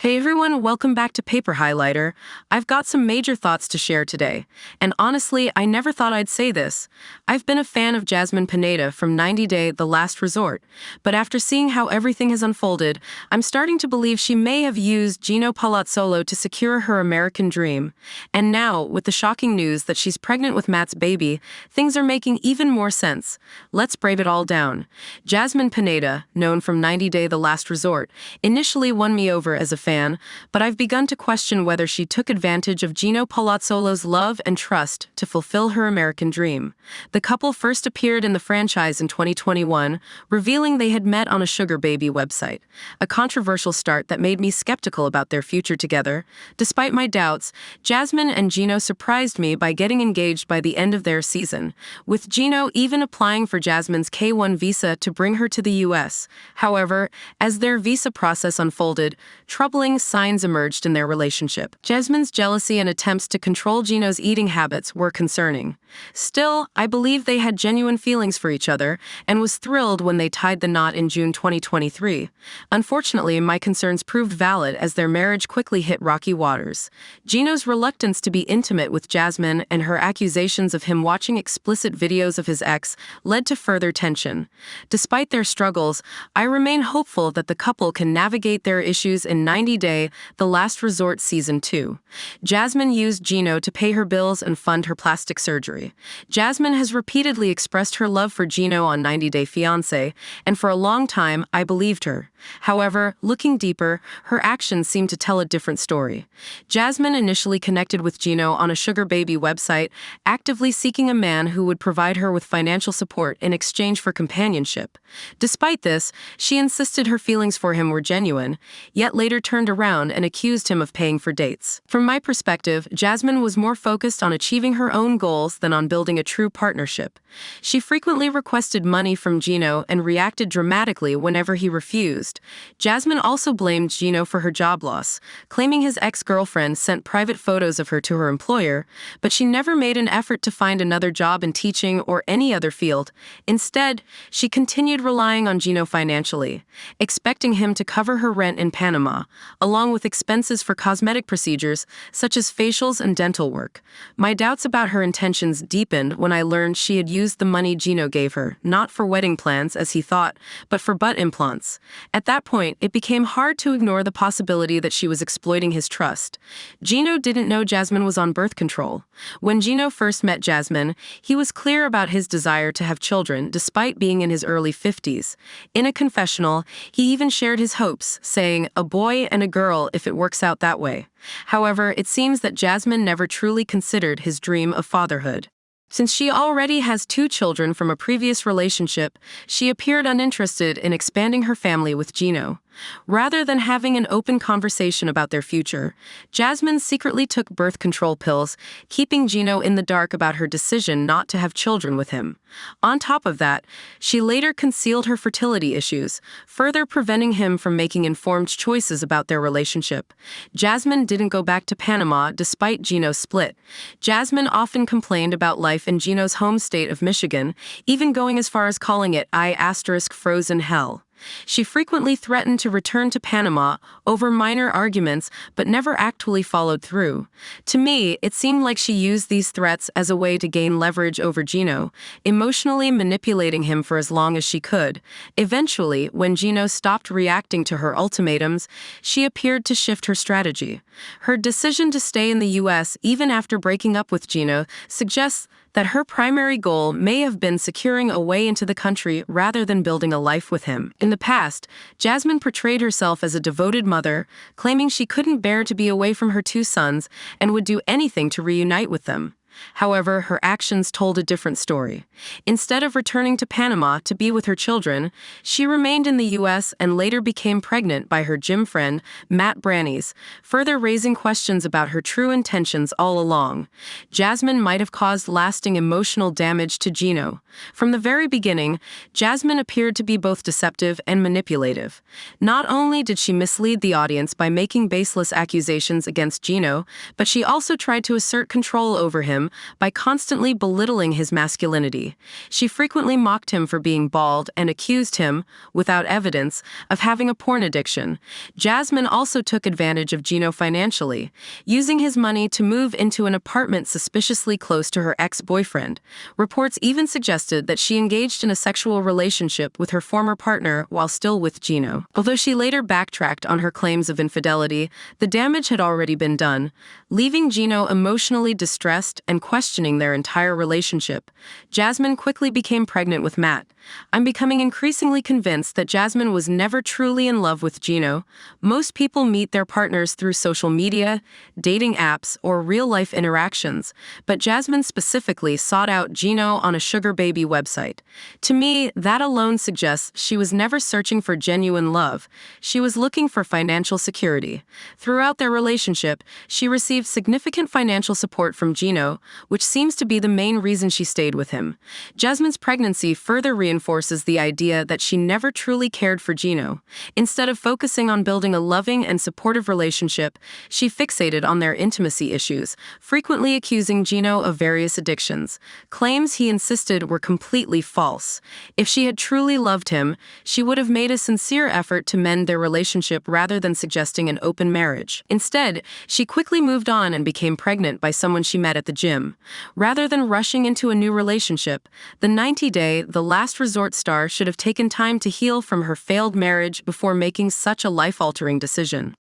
Hey everyone, welcome back to Paper Highlighter. I've got some major thoughts to share today. And honestly, I never thought I'd say this. I've been a fan of Jasmine Pineda from 90 Day The Last Resort. But after seeing how everything has unfolded, I'm starting to believe she may have used Gino Palazzolo to secure her American dream. And now, with the shocking news that she's pregnant with Matt's baby, things are making even more sense. Let's break it all down. Jasmine Pineda, known from 90 Day The Last Resort, initially won me over as a fan, but I've begun to question whether she took advantage of Gino Palazzolo's love and trust to fulfill her American dream. The couple first appeared in the franchise in 2021, revealing they had met on a sugar baby website, a controversial start that made me skeptical about their future together. Despite my doubts, Jasmine and Gino surprised me by getting engaged by the end of their season, with Gino even applying for Jasmine's K-1 visa to bring her to the U.S. However, as their visa process unfolded, troubling signs emerged in their relationship. Jasmine's jealousy and attempts to control Gino's eating habits were concerning. Still, I believe they had genuine feelings for each other and was thrilled when they tied the knot in June 2023. Unfortunately, my concerns proved valid as their marriage quickly hit rocky waters. Gino's reluctance to be intimate with Jasmine and her accusations of him watching explicit videos of his ex led to further tension. Despite their struggles, I remain hopeful that the couple can navigate their issues in 90 Day The Last Resort Season 2. Jasmine used Gino to pay her bills and fund her plastic surgery. Jasmine has repeatedly expressed her love for Gino on 90 Day Fiancé, and for a long time, I believed her. However, looking deeper, her actions seem to tell a different story. Jasmine initially connected with Gino on a sugar baby website, actively seeking a man who would provide her with financial support in exchange for companionship. Despite this, she insisted her feelings for him were genuine, yet later turned around and accused him of paying for dates. From my perspective, Jasmine was more focused on achieving her own goals than on building a true partnership. She frequently requested money from Gino and reacted dramatically whenever he refused. Jasmine also blamed Gino for her job loss, claiming his ex-girlfriend sent private photos of her to her employer, but she never made an effort to find another job in teaching or any other field. Instead, she continued relying on Gino financially, expecting him to cover her rent in Panama, along with expenses for cosmetic procedures such as facials and dental work. My doubts about her intentions deepened when I learned she had used the money Gino gave her, not for wedding plans as he thought, but for butt implants. At that point, it became hard to ignore the possibility that she was exploiting his trust. Gino didn't know Jasmine was on birth control. When Gino first met Jasmine, he was clear about his desire to have children despite being in his early 50s. In a confessional, he even shared his hopes, saying, "A boy and a girl if it works out that way." However, it seems that Jasmine never truly considered his dream of fatherhood. Since she already has 2 children from a previous relationship, she appeared uninterested in expanding her family with Gino. Rather than having an open conversation about their future, Jasmine secretly took birth control pills, keeping Gino in the dark about her decision not to have children with him. On top of that, she later concealed her fertility issues, further preventing him from making informed choices about their relationship. Jasmine didn't go back to Panama despite Gino's split. Jasmine often complained about life in Gino's home state of Michigan, even going as far as calling it frozen hell. She frequently threatened to return to Panama over minor arguments but never actually followed through. To me, it seemed like she used these threats as a way to gain leverage over Gino, emotionally manipulating him for as long as she could. Eventually, when Gino stopped reacting to her ultimatums, she appeared to shift her strategy. Her decision to stay in the U.S. even after breaking up with Gino suggests that her primary goal may have been securing a way into the country rather than building a life with him. In the past, Jasmine portrayed herself as a devoted mother, claiming she couldn't bear to be away from her 2 sons and would do anything to reunite with them. However, her actions told a different story. Instead of returning to Panama to be with her children, she remained in the U.S. and later became pregnant by her gym friend, Matt Brannies, further raising questions about her true intentions all along. Jasmine might have caused lasting emotional damage to Gino. From the very beginning, Jasmine appeared to be both deceptive and manipulative. Not only did she mislead the audience by making baseless accusations against Gino, but she also tried to assert control over him him by constantly belittling his masculinity. She frequently mocked him for being bald and accused him, without evidence, of having a porn addiction. Jasmine also took advantage of Gino financially, using his money to move into an apartment suspiciously close to her ex-boyfriend. Reports even suggested that she engaged in a sexual relationship with her former partner while still with Gino. Although she later backtracked on her claims of infidelity, the damage had already been done, leaving Gino emotionally distressed and questioning their entire relationship. Jasmine quickly became pregnant with Matt. I'm becoming increasingly convinced that Jasmine was never truly in love with Gino. Most people meet their partners through social media, dating apps, or real-life interactions, but Jasmine specifically sought out Gino on a sugar baby website. To me, that alone suggests she was never searching for genuine love. She was looking for financial security. Throughout their relationship, she received significant financial support from Gino, which seems to be the main reason she stayed with him. Jasmine's pregnancy further reinforces the idea that she never truly cared for Gino. Instead of focusing on building a loving and supportive relationship, she fixated on their intimacy issues, frequently accusing Gino of various addictions. Claims he insisted were completely false. If she had truly loved him, she would have made a sincere effort to mend their relationship rather than suggesting an open marriage. Instead, she quickly moved on and became pregnant by someone she met at the gym. Rather than rushing into a new relationship, the 90-day, the last resort star should have taken time to heal from her failed marriage before making such a life-altering decision.